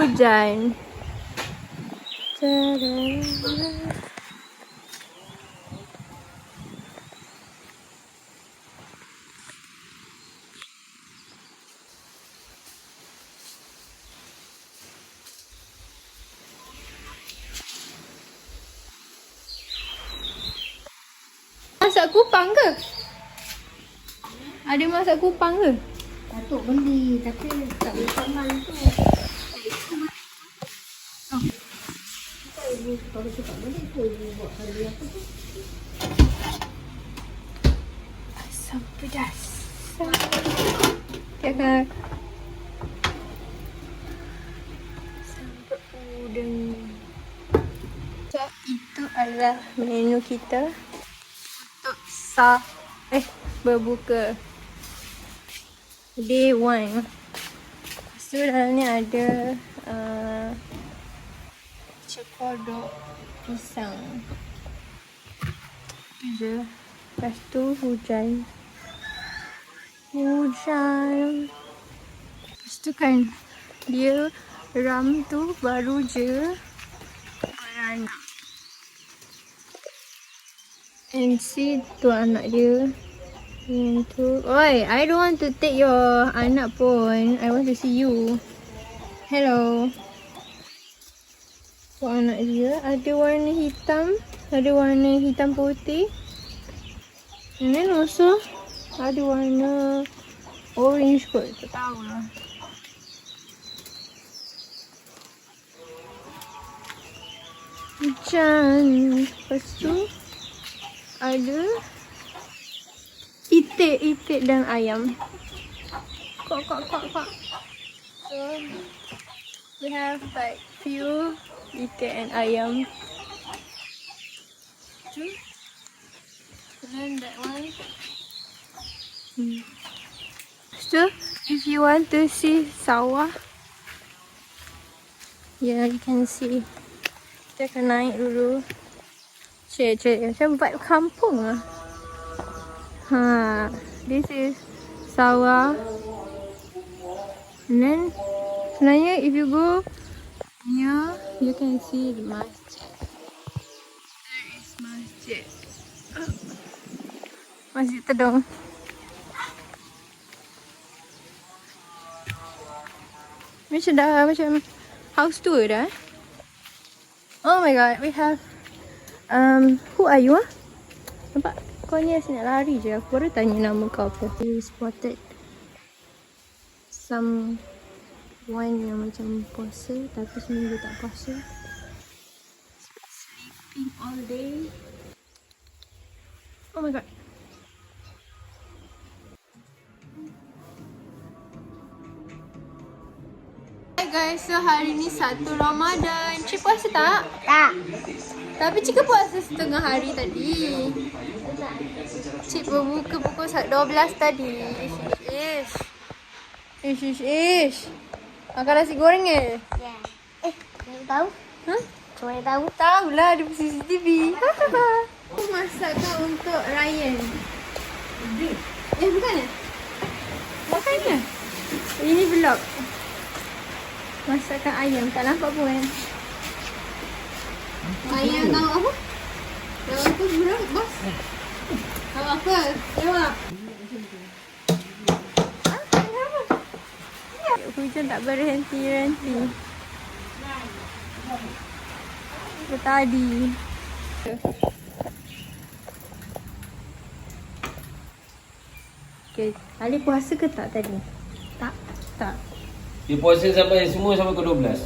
hujan. Masak kupang ke? Ada masak kupang ke? Datuk beli tapi tak boleh tahan tu. Kalau cakap boleh tu ibu buat kali apa tu? Asam pedas. Jangan. Sambal udang. So, itu adalah menu kita untuk berbuka. Day 1. Lepas tu dalam ni ada cekodok pisang. Itu je. Lepas tu hujan. Lepas tu kan dia ram tu baru je beranak. And see tu anak dia. Yang tu. Oi, I don't want to take your anak pun. I want to see you. Hello. Tu anak dia ada warna hitam, ada warna hitam putih. And then also ada warna orange kot, tak tahulah. Hujan. Lepas tu ada itik dan ayam. Kok. So we have like few itik and ayam. And then that one. So if you want to see sawah, yeah, you can see. Kita akan naik dulu. Cik, macam vibe kampung lah. This is sawah. And then sebenarnya if you go near, you can see the masjid. There is masjid. Masjid Tedong. Macam house tour dah. Oh my god, we have who are you? Nampak? Kau ni asyik nak lari je. Aku baru tanya nama kau apa. We spotted someone yang macam puasa tapi seminggu tak puasa. Sleeping all day. Oh my god. Hi guys, so hari ni 1 Ramadan. Cik puasa tak? Tak. Tapi Cik puasa setengah hari tadi. Cik berbuka pukul 12 tadi. Ish. Makan nasi goreng ke? Ya. Mana tahu? Ha? Macam mana tahu? Tahulah ada CCTV. Aku masakkan untuk Ryan. Bukan eh? Makan ke? Ini vlog. Masakkan ayam. Tak nampak pun kan? Ayam tahu apa? Tahu apa bro? Bos? Tahu apa? Tengok. Hujan tak berhenti-henti. Tadi. Okay. Ali puasa ke tak tadi? Tak. Dia puasa sampai semua sampai ke 12.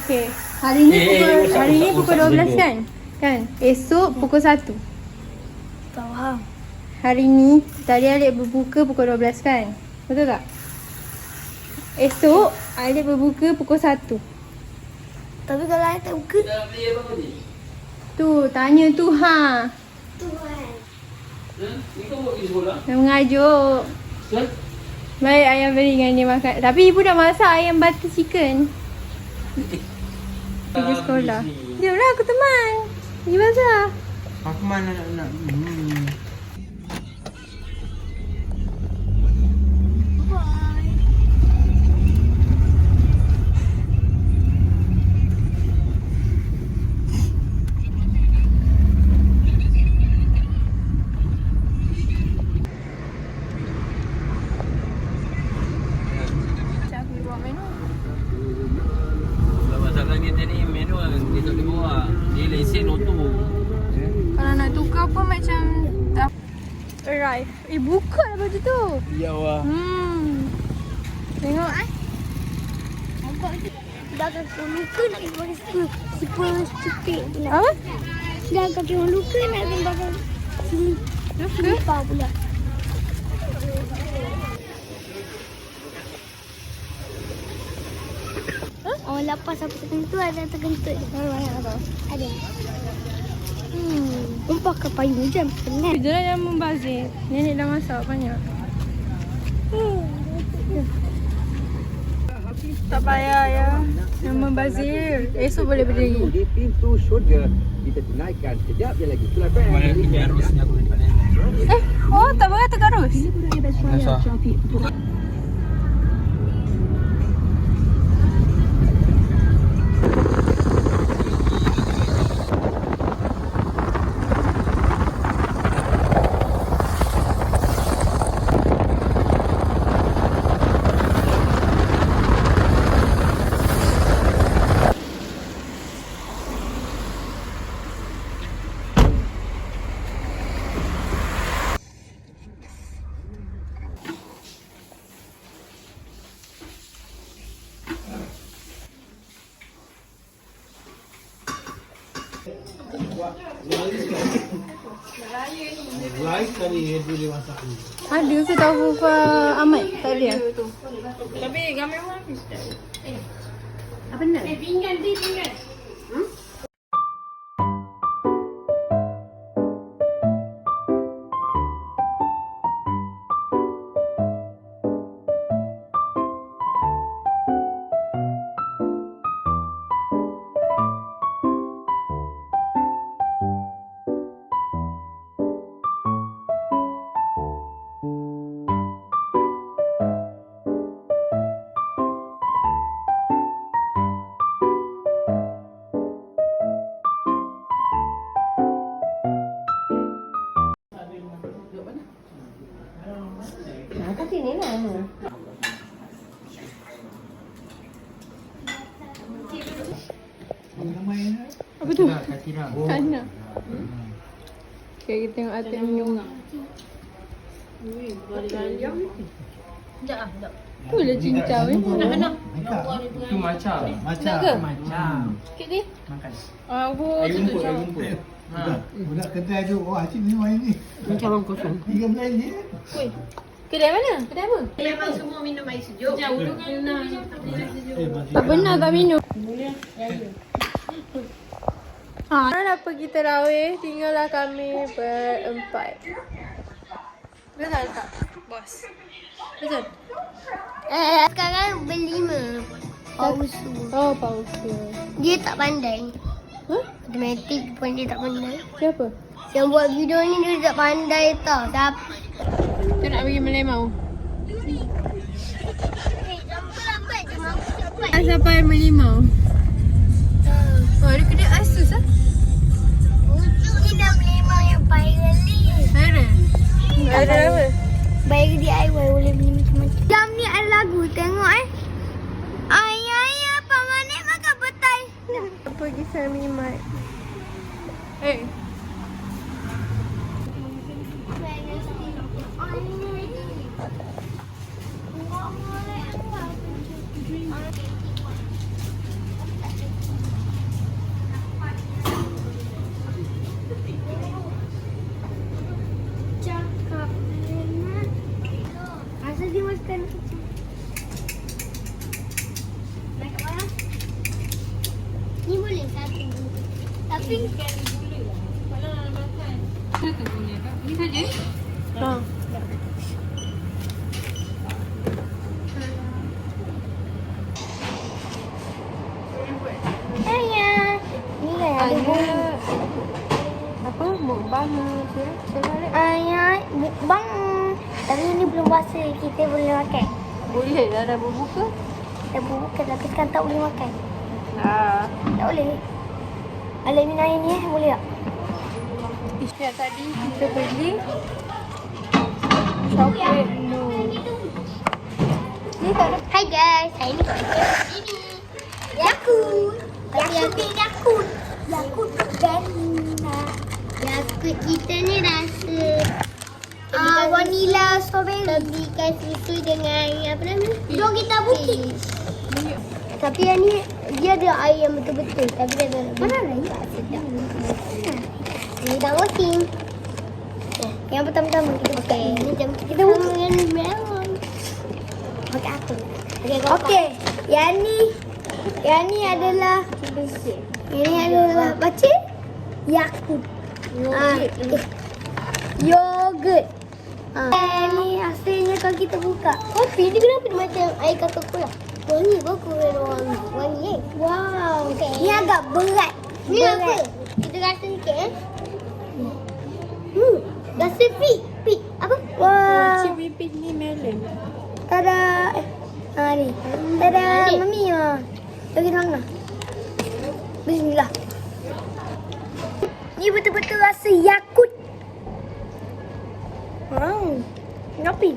Okay. Hari ni pukul 12 kan? Kan? Esok pukul 1. Tak faham. Hari ni tadi Alik berbuka pukul 12 kan? Betul tak? Esok Alik berbuka pukul 1. Tapi kalau saya tak buka. Dah beli apa ni? Tu tanya tu Tu kan. Ni kau buat pergi sekolah? Dah mengajuk. Kan? Baik ayam beri dengan dia makan. Tapi ibu dah masak ayam butter chicken. Pergi sekolah. Jom lah aku teman. Pergi bazar. Aku mana nak. arrive. Buka lah baju tu. Ya Allah. Tengok. Dah kaki orang luka nak kena pakai sipur cepik pula. Apa? Dah kaki orang luka nak kena pakai selipar pula. Orang lapas apa terkentut ada terkentut. Banyak tau. Ada. Pakai payung hujan penat. Jangan yang membazir. Nenek dah masak banyak. Tak payah ya. Yang membazir. Esok boleh berdiri. Di pintu syurga kita tunaikan sekejap je lagi. Selepas Oh tak boleh tergarus. Ada ke tahu Ahmad? Tak ada. Tapi gambar orang habis tak? Apa nak? Pinggan. Apa tu? Kana. Okay, kita tengok Atik minum. Tu lah cincau eh. Itu macam. Nak ke? Sikit ni? Makan. Aku Air rumput. Budak kedai tu, oh Acik minum air ni. Macam orang kosong. 13 je. Oi. Kedai mana? Kedai apa? Memang semua minum air sejuk. Jauh dulu kan Tak pernah tak minum. Dah pergi terawih, tinggallah kami berempat. Betul tak, bos? Betul? Sekarang berlima. Pausu. Oh, pausu. Dia tak pandai. Huh? Automatik pun dia tak pandai. Siapa? Yang buat video ni dia tak pandai tau. Tapi Tu nak pergi Melemau. lambat je mau cepat. Sampai Melemau. Oh, ada kedai Asus ah. Untuk ni dah memang yang viral ni. Ada. Ada apa? Baik DIY boleh beli macam-macam. Jam ni ada lagu tengok Ayah pamanik makan petai. Pergi Family Mart. Eh. Cakap enak. Asal dia makan banyak orang. Ni boleh satu. Tapi Ha. ayah. Ni kan ada bunyi. Apa? Mukbang ke? Ayah, mukbang. Tapi ni belum puasa, kita boleh makan. Boleh dah berbuka. Kita buka tapi sekarang tak boleh makan. Tak boleh. Alamin air ni boleh tak? Yang tadi kita beli coklat blue. Ni tak ada. Hai guys, hari ni kita sini. Yakult. Yakult. Yakult Vanilla. Yakult kita ni rasa Vanilla strawberry. Tebikan susu dengan apa nama? Jom kita bukit. Tapi yang ni dia ada air yang betul-betul. Tapi dia ada mana air? Tak sedap. Ni dah working. Yang pertama-tama kita pakai. Ni jam kita buka dengan melon. Pakai apa? Okey. Yang ni adalah baca Yakult. Yogurt. Ni hasilnya kalau kita buka. Kopi ni kenapa dia macam air Coca-Cola? Wangi bagus wangi. Wow. Okay. Ni agak berat. Ni apa? Kita rasa sikit rasa pit. Apa? Wow. Cipit ni melon. Tada. Ni. Tada. Mami. Bagi tangan. Bismillah. Ni betul-betul rasa Yakult. Wow. Ngopi.